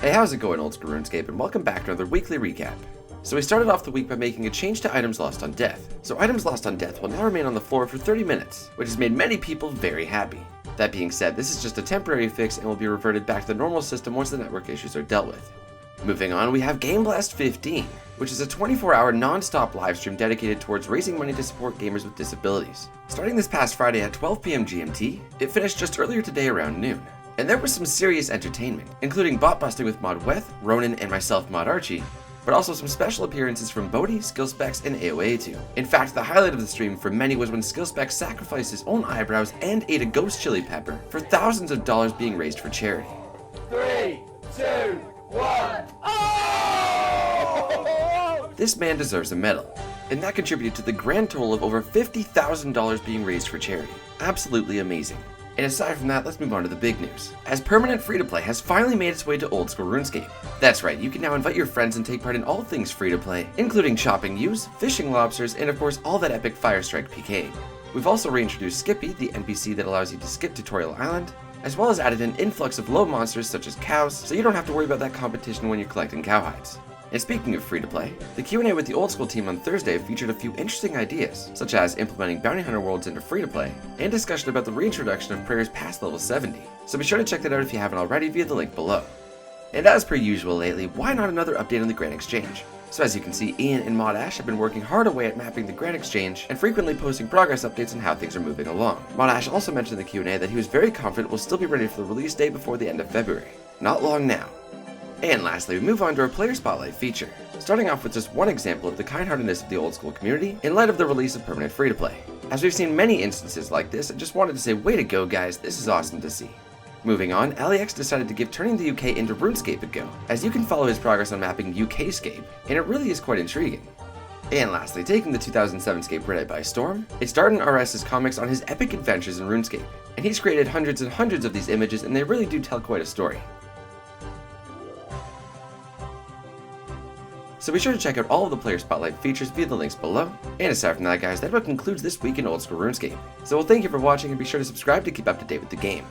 Hey, how's it going, Old School Runescape, and welcome back to another weekly recap. So we started off the week by making a change to items lost on death. So items lost on death will now remain on the floor for 30 minutes, which has made many people very happy. That being said, this is just a temporary fix and will be reverted back to the normal system once the network issues are dealt with. Moving on, we have GameBlast 15, which is a 24-hour non-stop livestream dedicated towards raising money to support gamers with disabilities. Starting this past Friday at 12 PM GMT, it finished just earlier today around noon. And there was some serious entertainment, including bot busting with Mod Weth, Ronan, and myself, Mod Archie, but also some special appearances from Bodhi, Skillspecs, and AOA2. In fact, the highlight of the stream for many was when Skillspecs sacrificed his own eyebrows and ate a ghost chili pepper for thousands of dollars being raised for charity. 3, 2, 1. Oh! This man deserves a medal, and that contributed to the grand total of over $50,000 being raised for charity. Absolutely amazing. And aside from that, let's move on to the big news, as permanent free-to-play has finally made its way to Old School Runescape. That's right, you can now invite your friends and take part in all things free-to-play, including chopping ewes, fishing lobsters, and of course all that epic Firestrike PK. We've also reintroduced Skippy, the NPC that allows you to skip Tutorial Island, as well as added an influx of low monsters such as cows, so you don't have to worry about that competition when you're collecting cowhides. And speaking of free-to-play, the Q&A with the Old School team on Thursday featured a few interesting ideas, such as implementing Bounty Hunter worlds into free-to-play, and discussion about the reintroduction of prayers past level 70, so be sure to check that out if you haven't already via the link below. And as per usual lately, why not another update on the Grand Exchange? So as you can see, Ian and Mod Ash have been working hard away at mapping the Grand Exchange and frequently posting progress updates on how things are moving along. Mod Ash also mentioned in the Q&A that he was very confident we'll still be ready for the release date before the end of February. Not long now. And lastly, we move on to our Player Spotlight feature, starting off with just one example of the kind-heartedness of the Old School community in light of the release of permanent free-to-play. As we've seen many instances like this, I just wanted to say way to go guys, this is awesome to see. Moving on, LAX decided to give turning the UK into RuneScape a go, as you can follow his progress on mapping UKscape, and it really is quite intriguing. And lastly, taking the 2007 Scape Reddit by storm, it's Darden RS's comics on his epic adventures in RuneScape, and he's created hundreds and hundreds of these images and they really do tell quite a story. So be sure to check out all of the Player Spotlight features via the links below. And aside from that guys, that about concludes this week in Old School RuneScape. So well, thank you for watching and be sure to subscribe to keep up to date with the game.